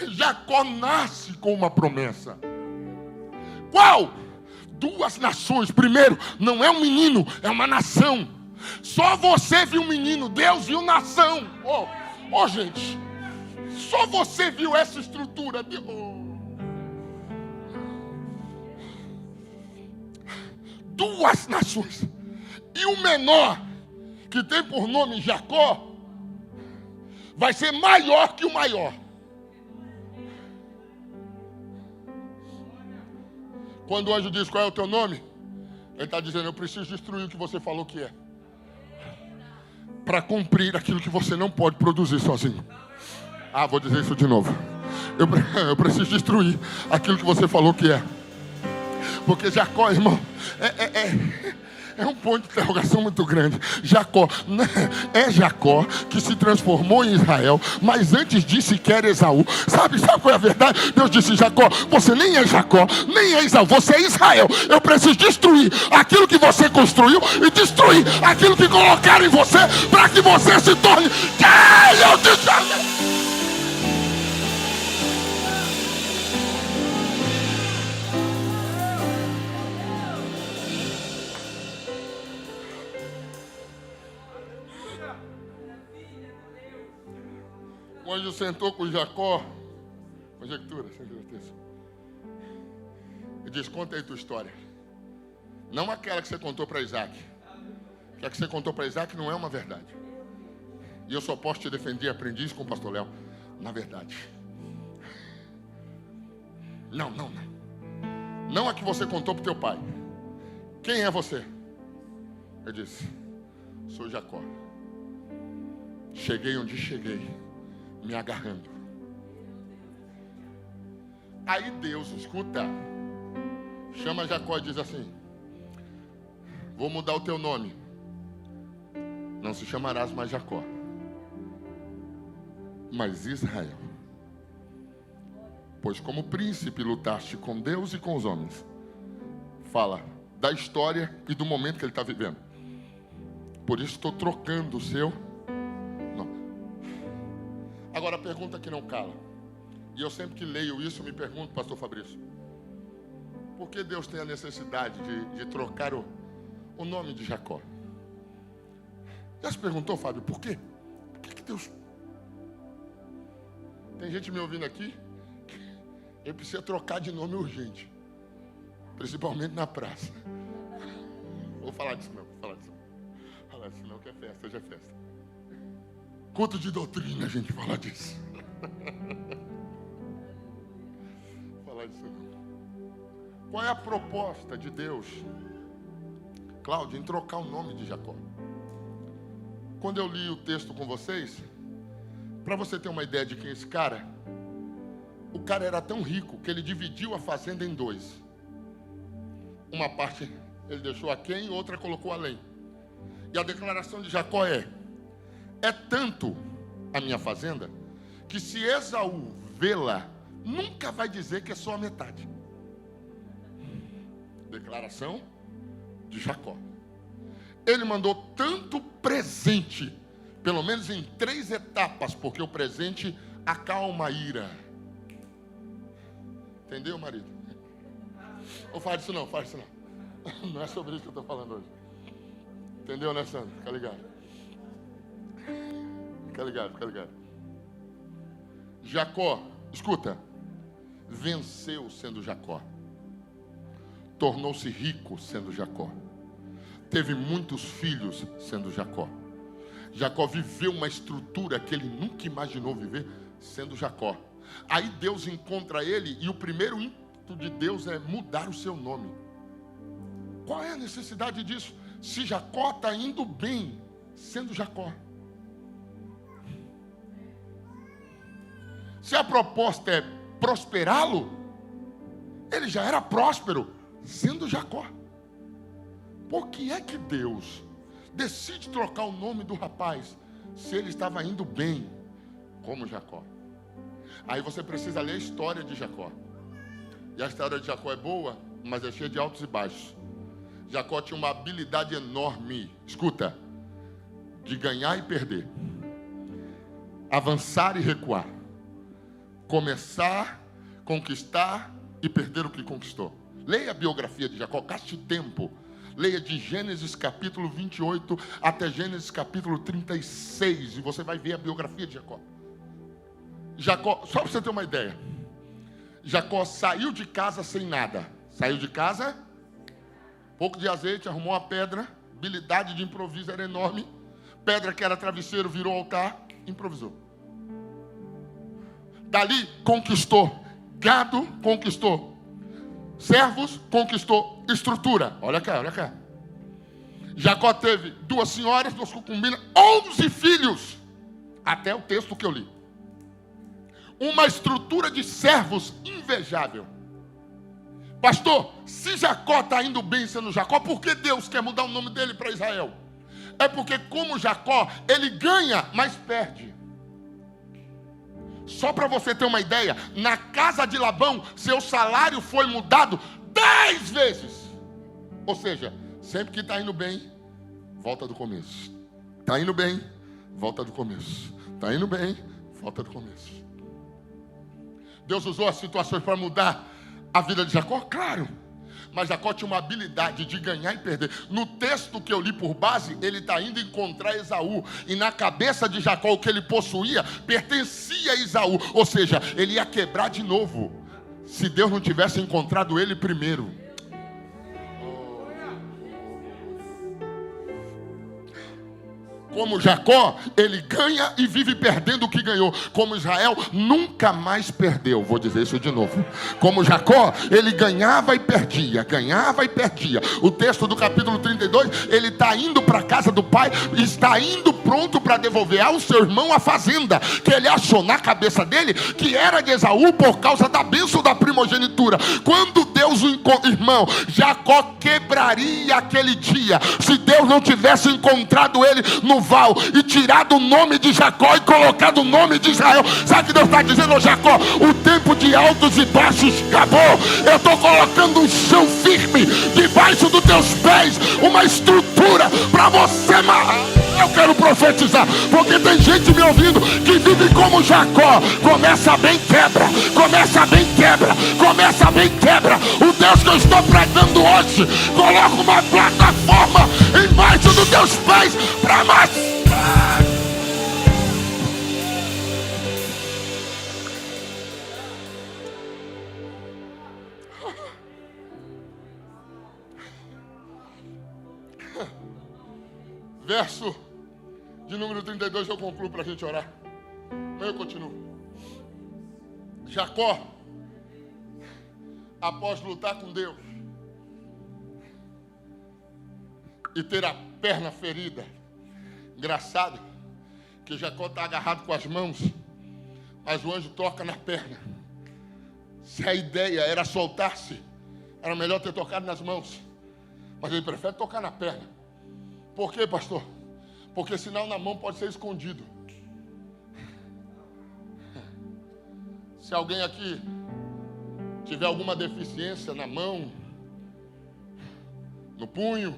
Jacó nasce com uma promessa. Qual? Duas nações. Primeiro, não é um menino, é uma nação. Só você viu menino, Deus viu nação. Gente, só você viu essa estrutura. Duas nações. E o menor, que tem por nome Jacó, vai ser maior que o maior. Quando o anjo diz qual é o teu nome, ele está dizendo, eu preciso destruir o que você falou que é, para cumprir aquilo que você não pode produzir sozinho. Vou dizer isso de novo. Eu preciso destruir aquilo que você falou que é. Porque Jacó, irmão, É um ponto de interrogação muito grande. Jacó, é Jacó que se transformou em Israel, mas antes disso quer Esaú. Sabe qual é a verdade? Deus disse: Jacó, você nem é Jacó, nem é Esaú, você é Israel. Eu preciso destruir aquilo que você construiu e destruir aquilo que colocaram em você, para que você se torne quem eu te chamei. O anjo sentou com Jacó, conjectura, sem certeza, e diz: conta aí tua história. Não aquela que você contou para Isaac. Que a que você contou para Isaac não é uma verdade. E eu só posso te defender, aprendi isso com o pastor Léo, na verdade. Não a que você contou para teu pai. Quem é você? Eu disse: sou Jacó. Cheguei onde cheguei, me agarrando. Aí Deus, escuta, chama Jacó e diz assim: vou mudar o teu nome. Não se chamarás mais Jacó, mas Israel. Pois como príncipe lutaste com Deus e com os homens. Fala da história e do momento que ele está vivendo. Por isso estou trocando o seu. Não. Agora a pergunta que não cala. E eu sempre que leio isso me pergunto, pastor Fabrício, por que Deus tem a necessidade de trocar o nome de Jacó? Já se perguntou, Fábio, por quê? Por que Deus... Tem gente me ouvindo aqui, eu preciso trocar de nome urgente, principalmente na praça. Vou falar disso não, falar disso não, que é festa, hoje é festa. Culto de doutrina, a gente fala disso. Falar disso não. Qual é a proposta de Deus, Cláudio, em trocar o nome de Jacó? Quando eu li o texto com vocês, para você ter uma ideia de quem é esse cara, o cara era tão rico que ele dividiu a fazenda em dois. Uma parte ele deixou aquém e outra colocou além. E a declaração de Jacó é tanto a minha fazenda, que se Esaú vê-la, nunca vai dizer que é só a metade. Declaração de Jacó. Ele mandou tanto presente, pelo menos em 3 etapas, porque o presente acalma a ira. Entendeu, marido? Ou faz isso não, faz isso não. Não é sobre isso que eu estou falando hoje. Entendeu, né, Sandro? Fica ligado. Fica ligado, fica ligado. Jacó, escuta, venceu sendo Jacó. Tornou-se rico sendo Jacó. Teve muitos filhos sendo Jacó. Jacó viveu uma estrutura que ele nunca imaginou viver sendo Jacó. Aí Deus encontra ele e o primeiro ímpeto de Deus é mudar o seu nome. Qual é a necessidade disso? Se Jacó está indo bem sendo Jacó. Se a proposta é prosperá-lo, ele já era próspero sendo Jacó. Por que é que Deus decide trocar o nome do rapaz se ele estava indo bem como Jacó? Aí você precisa ler a história de Jacó. E a história de Jacó é boa, mas é cheia de altos e baixos. Jacó tinha uma habilidade enorme, escuta, de ganhar e perder, avançar e recuar, começar, conquistar e perder o que conquistou. Leia a biografia de Jacó, gaste tempo. Leia de Gênesis capítulo 28 até Gênesis capítulo 36 e você vai ver a biografia de Jacó. Jacó, só para você ter uma ideia, Jacó saiu de casa sem nada. Saiu de casa, pouco de azeite, arrumou uma pedra, habilidade de improviso era enorme. Pedra que era travesseiro virou altar, improvisou. Dali conquistou gado, conquistou servos, conquistou estrutura. Olha cá, olha cá. Jacó teve 2 senhoras, 2 concubinas, 11 filhos. Até o texto que eu li. Uma estrutura de servos invejável. Pastor, se Jacó está indo bem sendo Jacó, por que Deus quer mudar o nome dele para Israel? É porque como Jacó, ele ganha, mas perde. Só para você ter uma ideia, na casa de Labão, seu salário foi mudado 10 vezes. Ou seja, sempre que está indo bem, volta do começo. Está indo bem, volta do começo. Está indo bem, volta do começo. Deus usou as situações para mudar a vida de Jacó? Claro. Mas Jacó tinha uma habilidade de ganhar e perder. No texto que eu li por base, ele está indo encontrar Esaú. E na cabeça de Jacó, o que ele possuía pertencia a Esaú. Ou seja, ele ia quebrar de novo, se Deus não tivesse encontrado ele primeiro. Como Jacó, ele ganha e vive perdendo o que ganhou. Como Israel, nunca mais perdeu. Vou dizer isso de novo. Como Jacó, ele ganhava e perdia. Ganhava e perdia. O texto do capítulo 32, ele está indo para a casa do pai. Está indo pronto para devolver ao seu irmão a fazenda, que ele achou na cabeça dele que era de Esaú por causa da bênção da primogenitura. Quando Deus o encontrou, irmão, Jacó quebraria aquele dia se Deus não tivesse encontrado ele no val e tirado o nome de Jacó e colocado o nome de Israel. Sabe o que Deus está dizendo, Jacó? O tempo de altos e baixos acabou. Eu estou colocando um chão firme debaixo dos teus pés, uma estrutura para você. Eu quero profetizar, porque tem gente me ouvindo que vive como Jacó. Começa bem, quebra. Começa bem, quebra. Começa bem, quebra. O Deus que eu estou pregando hoje coloca uma plataforma embaixo dos teus pés para mais. Verso de número 32, eu concluo para a gente orar. Mas eu continuo. Jacó, após lutar com Deus e ter a perna ferida, engraçado que Jacó está agarrado com as mãos, mas o anjo toca na perna. Se a ideia era soltar-se, era melhor ter tocado nas mãos, mas ele prefere tocar na perna. Por quê, pastor? Porque sinal na mão pode ser escondido. Se alguém aqui tiver alguma deficiência na mão, no punho,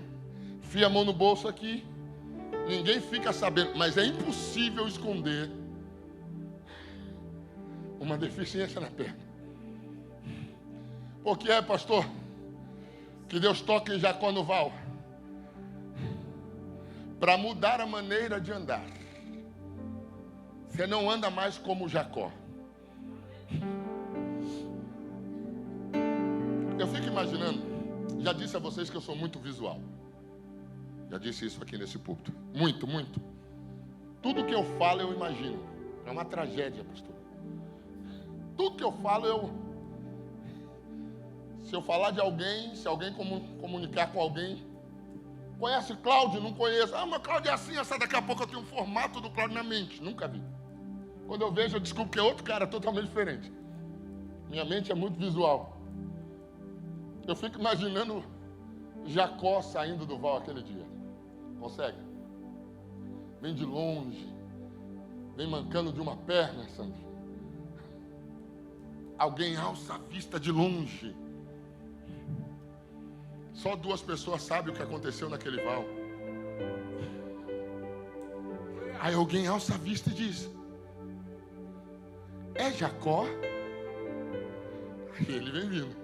enfia a mão no bolso aqui. Ninguém fica sabendo, mas é impossível esconder uma deficiência na perna. Por que é, pastor, que Deus toca em Jacó no val? Para mudar a maneira de andar. Você não anda mais como Jacó. Eu fico imaginando, já disse a vocês que eu sou muito visual. Já disse isso aqui nesse púlpito. Muito, muito. Tudo que eu falo eu imagino. É uma tragédia, pastor. Tudo que eu falo se eu falar de alguém, se alguém comunicar com alguém, conhece Cláudio? Não conheço. Ah, mas Cláudio é assim, essa daqui a pouco eu tenho um formato do Cláudio na mente. Nunca vi. Quando eu vejo, eu descubro que é outro cara totalmente diferente. Minha mente é muito visual. Eu fico imaginando Jacó saindo do val aquele dia. Consegue? Vem de longe. Vem mancando de uma perna, Sandro. Alguém alça a vista de longe. Só 2 pessoas sabem o que aconteceu naquele val. Aí alguém alça a vista e diz: é Jacó? E ele vem vindo.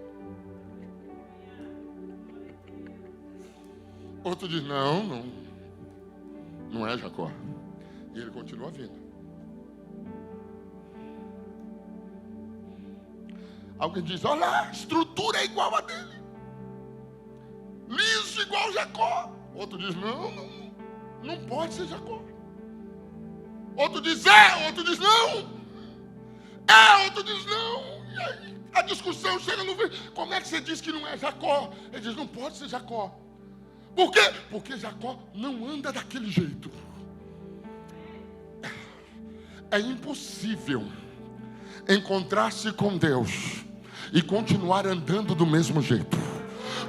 Outro diz: não é Jacó. E ele continua vindo. Alguém diz: olha lá, a estrutura é igual a dele. Liso igual Jacó. Outro diz: não pode ser Jacó. Outro diz: outro diz: não. Outro diz: não. E aí a discussão chega no... Como é que você diz que não é Jacó? Ele diz: não pode ser Jacó. Por quê? Porque Jacó não anda daquele jeito. É impossível encontrar-se com Deus e continuar andando do mesmo jeito.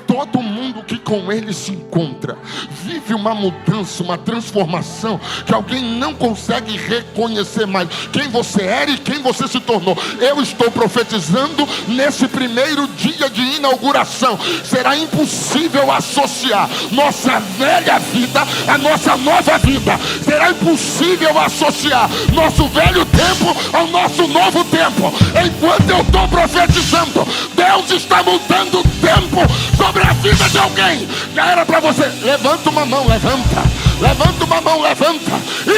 Todo mundo que com ele se encontra vive uma mudança, uma transformação que alguém não consegue reconhecer mais quem você era e quem você se tornou. Eu estou profetizando nesse primeiro dia de inauguração. Será impossível associar nossa velha vida à nossa nova vida. Será impossível associar nosso velho tempo ao nosso novo tempo. Enquanto eu estou profetizando, Deus está mudando o tempo sobre a vida de alguém. Já era para você. Levanta uma mão, levanta. Levanta uma mão, levanta.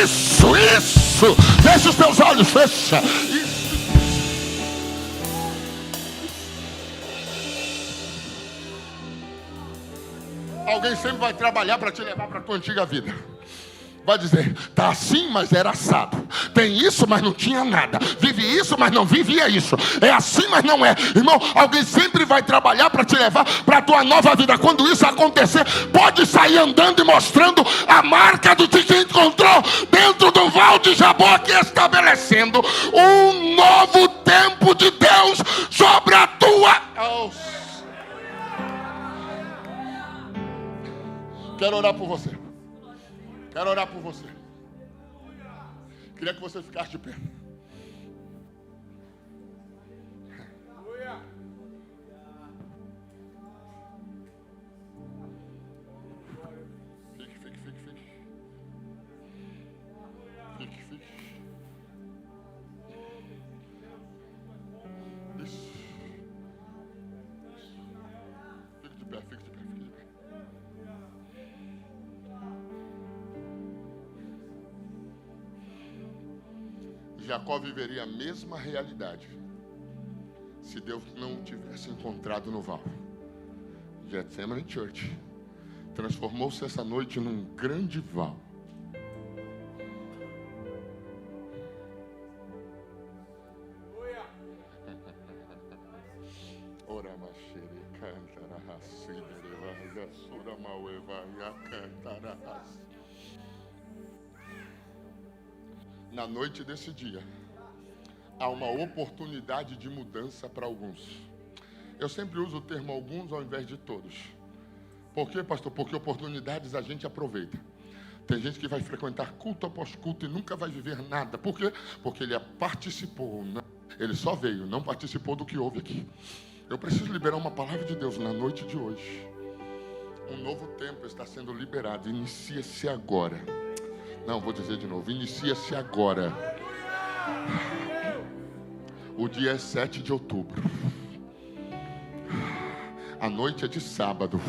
Isso. Fecha os teus olhos, fecha. Isso. Alguém sempre vai trabalhar para te levar para a tua antiga vida. Vai dizer, tá assim, mas era assado. Tem isso, mas não tinha nada. Vive isso, mas não vivia isso. É assim, mas não é. Irmão, alguém sempre vai trabalhar para te levar para a tua nova vida. Quando isso acontecer, pode sair andando e mostrando a marca do que encontrou dentro do Val de Jaboque, estabelecendo um novo tempo de Deus sobre a tua... Quero orar por você. Quero orar por você. Queria que você ficasse de pé. Fique. Isso. Fique de pé. Jacó viveria a mesma realidade se Deus não o tivesse encontrado no Val. Gethsemane Church transformou-se essa noite num grande val. Na noite desse dia, há uma oportunidade de mudança para alguns. Eu sempre uso o termo alguns ao invés de todos. Por quê, pastor? Porque oportunidades a gente aproveita. Tem gente que vai frequentar culto após culto e nunca vai viver nada. Por quê? Porque ele participou. Ele só veio, não participou do que houve aqui. Eu preciso liberar uma palavra de Deus na noite de hoje. Um novo tempo está sendo liberado. Inicia-se agora. Não, vou dizer de novo. Inicia-se agora. O dia é 7 de outubro. A noite é de sábado.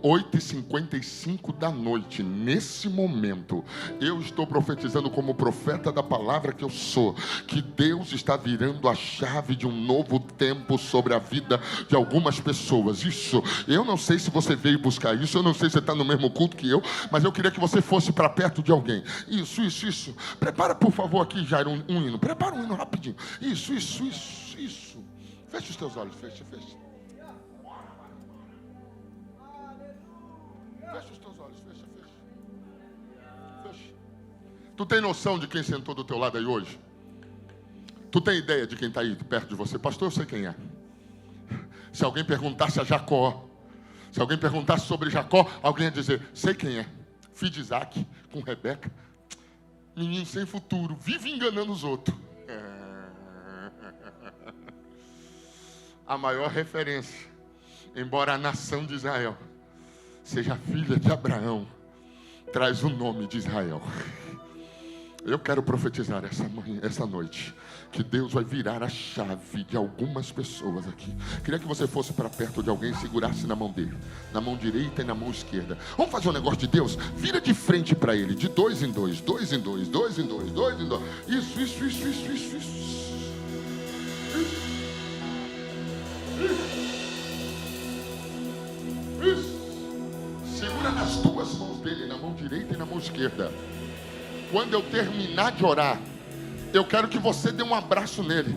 8h55 da noite, nesse momento, eu estou profetizando como profeta da palavra que eu sou, que Deus está virando a chave de um novo tempo sobre a vida de algumas pessoas. Isso, eu não sei se você veio buscar isso, eu não sei se você está no mesmo culto que eu, mas eu queria que você fosse para perto de alguém. Isso. Prepara, por favor, aqui, Jair, um hino. Prepara um hino rapidinho. Isso. Fecha os teus olhos, fecha. Fecha os teus olhos, fecha. Tu tem noção de quem sentou do teu lado aí hoje? Tu tem ideia de quem está aí perto de você? Pastor, eu sei quem é. Se alguém perguntasse a Jacó, se alguém perguntasse sobre Jacó, alguém ia dizer, sei quem é. Filho de Isaac, com Rebeca. Menino sem futuro, vive enganando os outros. A maior referência, embora a nação de Israel seja filha de Abraão, traz o nome de Israel. Eu quero profetizar essa noite que Deus vai virar a chave de algumas pessoas aqui. Queria que você fosse para perto de alguém e segurasse na mão dele, na mão direita e na mão esquerda. Vamos fazer um negócio de Deus? Vira de frente para ele, de 2 em 2, 2 em 2, 2 em 2, 2 em 2. Isso. Segura nas duas mãos dele, na mão direita e na mão esquerda. Quando eu terminar de orar, eu quero que você dê um abraço nele.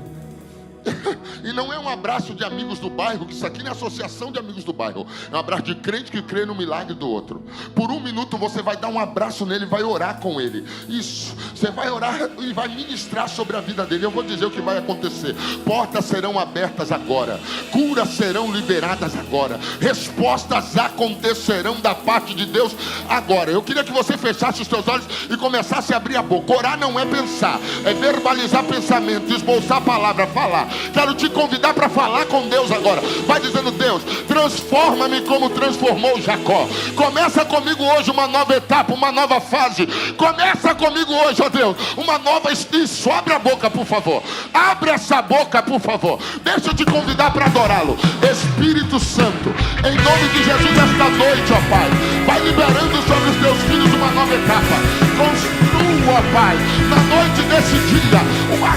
E não é um abraço de amigos do bairro, que isso aqui não é associação de amigos do bairro. É um abraço de crente que crê no milagre do outro. Por um minuto você vai dar um abraço nele, vai orar com ele. Isso, você vai orar e vai ministrar sobre a vida dele. Eu vou dizer o que vai acontecer. Portas serão abertas agora. Curas serão liberadas agora. Respostas acontecerão da parte de Deus agora. Eu queria que você fechasse os seus olhos e começasse a abrir a boca. Orar não é pensar, é verbalizar pensamento, esboçar a palavra, falar. Quero te convidar para falar com Deus agora. Vai dizendo: Deus, transforma-me como transformou Jacó. Começa comigo hoje uma nova etapa, uma nova fase. Começa comigo hoje, ó Deus, uma nova. Isso, abre a boca, por favor. Abre essa boca, por favor. Deixa eu te convidar para adorá-lo. Espírito Santo, em nome de Jesus, esta noite, ó Pai, vai liberando sobre os teus filhos uma nova etapa. Construa, Pai, na noite desse dia, uma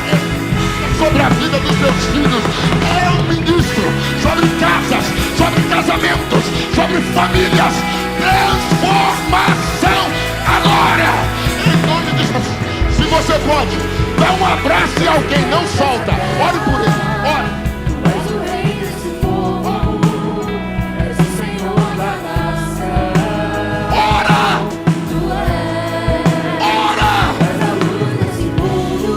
sobre a vida dos teus filhos. Eu ministro sobre casas, sobre casamentos, sobre famílias. Transformação agora, em nome de Jesus. Se você pode, dá um abraço e alguém não solta. Ore por ele, ore. Tu és o rei desse povo, és o Senhor da nação. Ora! Tu és a luz desse mundo,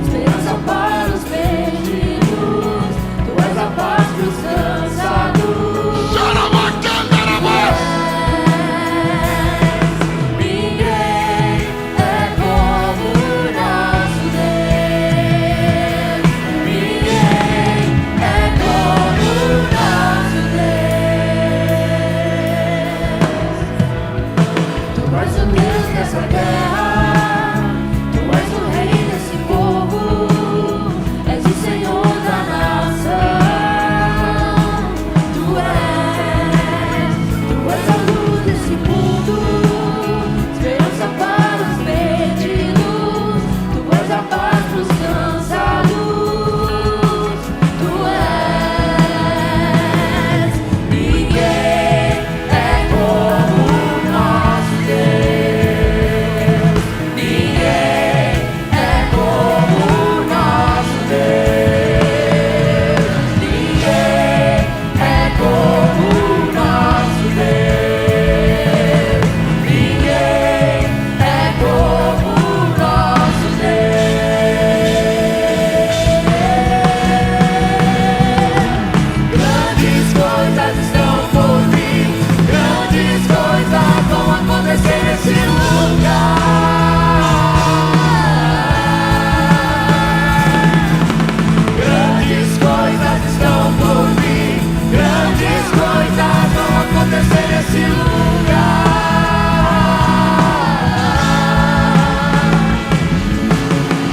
esperança para os perdidos. Tu és a paz dos cansados. Xarabacandarabás! Ninguém é como o nosso Deus. Ninguém é como o nosso Deus. Tu és o Deus dessa terra, tu és o rei desse povo, és o Senhor da nação. Tu és a luz desse mundo, esperança para os perdidos. Tu és a paz para os cansados. Tu és. Ninguém é como o nosso Deus. Ninguém é como o nosso Deus. Ninguém é como o nosso Deus. Ninguém é como o nosso Deus. Grandes coisas estão por vir, grandes coisas vão acontecer nesse lugar. Grandes coisas estão por vir, grandes coisas vão acontecer nesse lugar.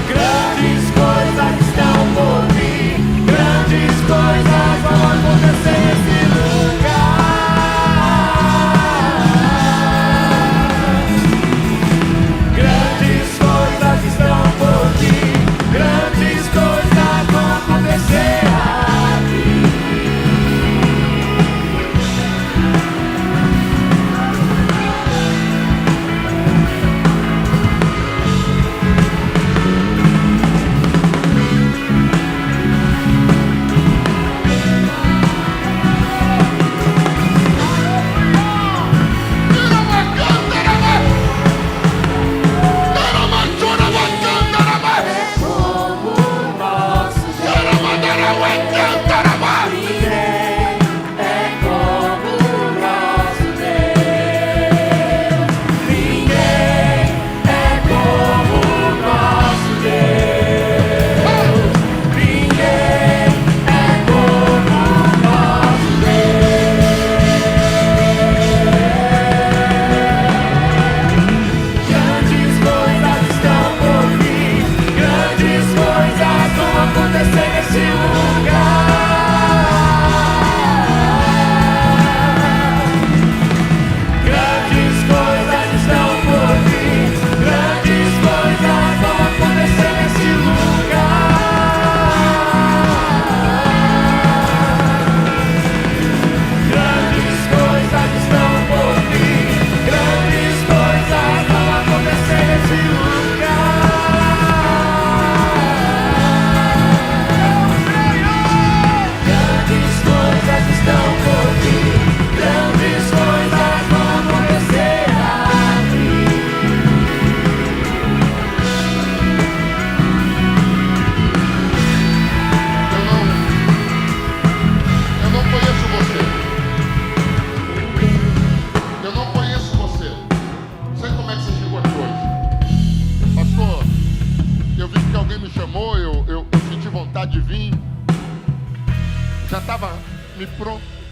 Grandes coisas estão por vir, grandes coisas vão acontecer nesse lugar. Grandes coisas estão por vir, grandes coisas vão acontecer aqui.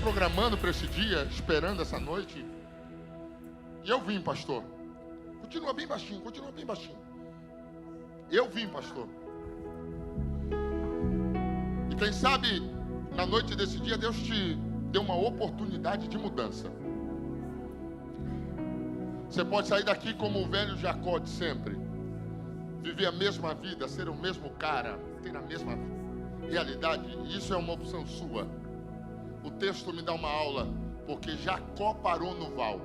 programando para esse dia, esperando essa noite. E eu vim, pastor. Continua bem baixinho, continua bem baixinho. Eu vim, pastor. E quem sabe, na noite desse dia, Deus te deu uma oportunidade de mudança. Você pode sair daqui como o velho Jacó de sempre. Viver a mesma vida, ser o mesmo cara, ter a mesma realidade. Isso é uma opção sua. O texto me dá uma aula, porque Jacó parou no val.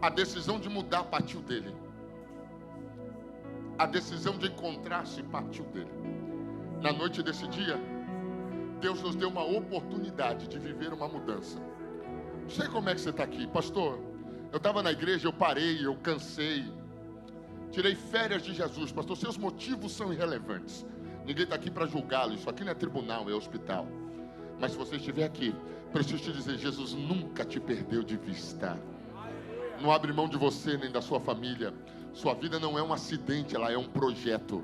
A decisão de mudar partiu dele. A decisão de encontrar-se partiu dele. Na noite desse dia, Deus nos deu uma oportunidade de viver uma mudança. Não sei como é que você está aqui, pastor. Eu estava na igreja, eu parei, eu cansei. Tirei férias de Jesus, pastor. Seus motivos são irrelevantes. Ninguém está aqui para julgá-lo. Isso aqui não é tribunal, é hospital. Mas se você estiver aqui, preciso te dizer, Jesus nunca te perdeu de vista. Não abre mão de você nem da sua família. Sua vida não é um acidente, ela é um projeto.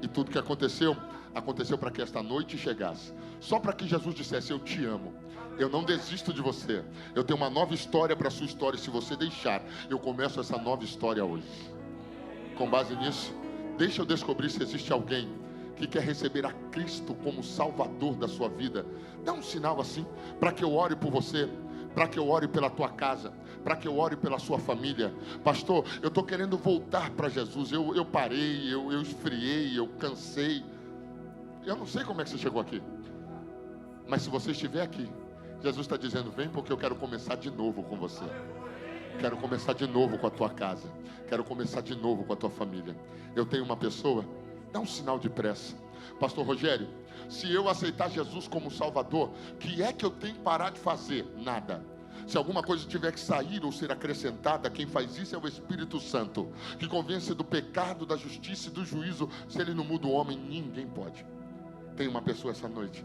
E tudo que aconteceu, aconteceu para que esta noite chegasse. Só para que Jesus dissesse, eu te amo. Eu não desisto de você. Eu tenho uma nova história para a sua história. Se você deixar, eu começo essa nova história hoje. Com base nisso, deixa eu descobrir se existe alguém que quer receber a Cristo como Salvador da sua vida. Dá um sinal assim, para que eu ore por você, para que eu ore pela tua casa, para que eu ore pela sua família. Pastor, eu estou querendo voltar para Jesus. Eu parei, eu esfriei, eu cansei. Eu não sei como é que você chegou aqui. Mas se você estiver aqui, Jesus está dizendo, vem porque eu quero começar de novo com você. Quero começar de novo com a tua casa. Quero começar de novo com a tua família. Eu tenho uma pessoa, dá um sinal de pressa. Pastor Rogério, se eu aceitar Jesus como Salvador, o que é que eu tenho que parar de fazer? Nada. Se alguma coisa tiver que sair ou ser acrescentada, quem faz isso é o Espírito Santo, que convence do pecado, da justiça e do juízo. Se ele não muda o homem, ninguém pode. Tem uma pessoa essa noite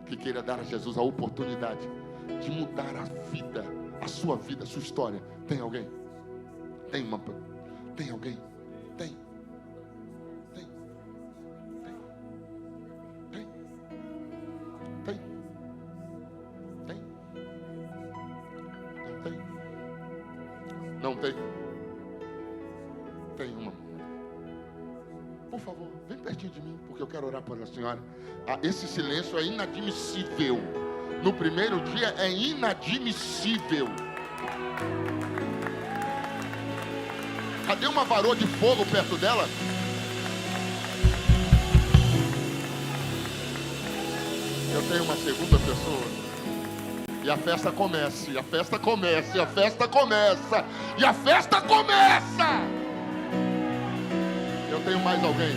que queira dar a Jesus a oportunidade de mudar a vida, a sua vida, a sua história. Tem alguém? Tem alguém? Tem. Não tem? Tem uma. Por favor, vem pertinho de mim, porque eu quero orar por a senhora. Esse silêncio é inadmissível. No primeiro dia é inadmissível. Cadê uma varoa de fogo perto dela? Eu tenho uma segunda pessoa. E a festa começa, e a festa começa, e a festa começa, e a festa começa! Eu tenho mais alguém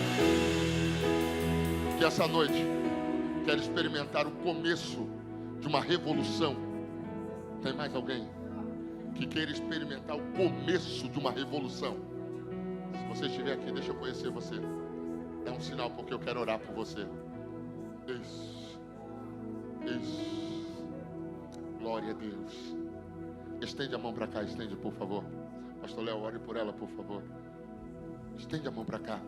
que essa noite quer experimentar o começo de uma revolução. Tem mais alguém que queira experimentar o começo de uma revolução? Se você estiver aqui, deixa eu conhecer você. Dá um sinal porque eu quero orar por você. Isso. Glória a Deus. Estende a mão para cá, estende por favor. Pastor Léo, ore por ela por favor. Estende a mão para cá.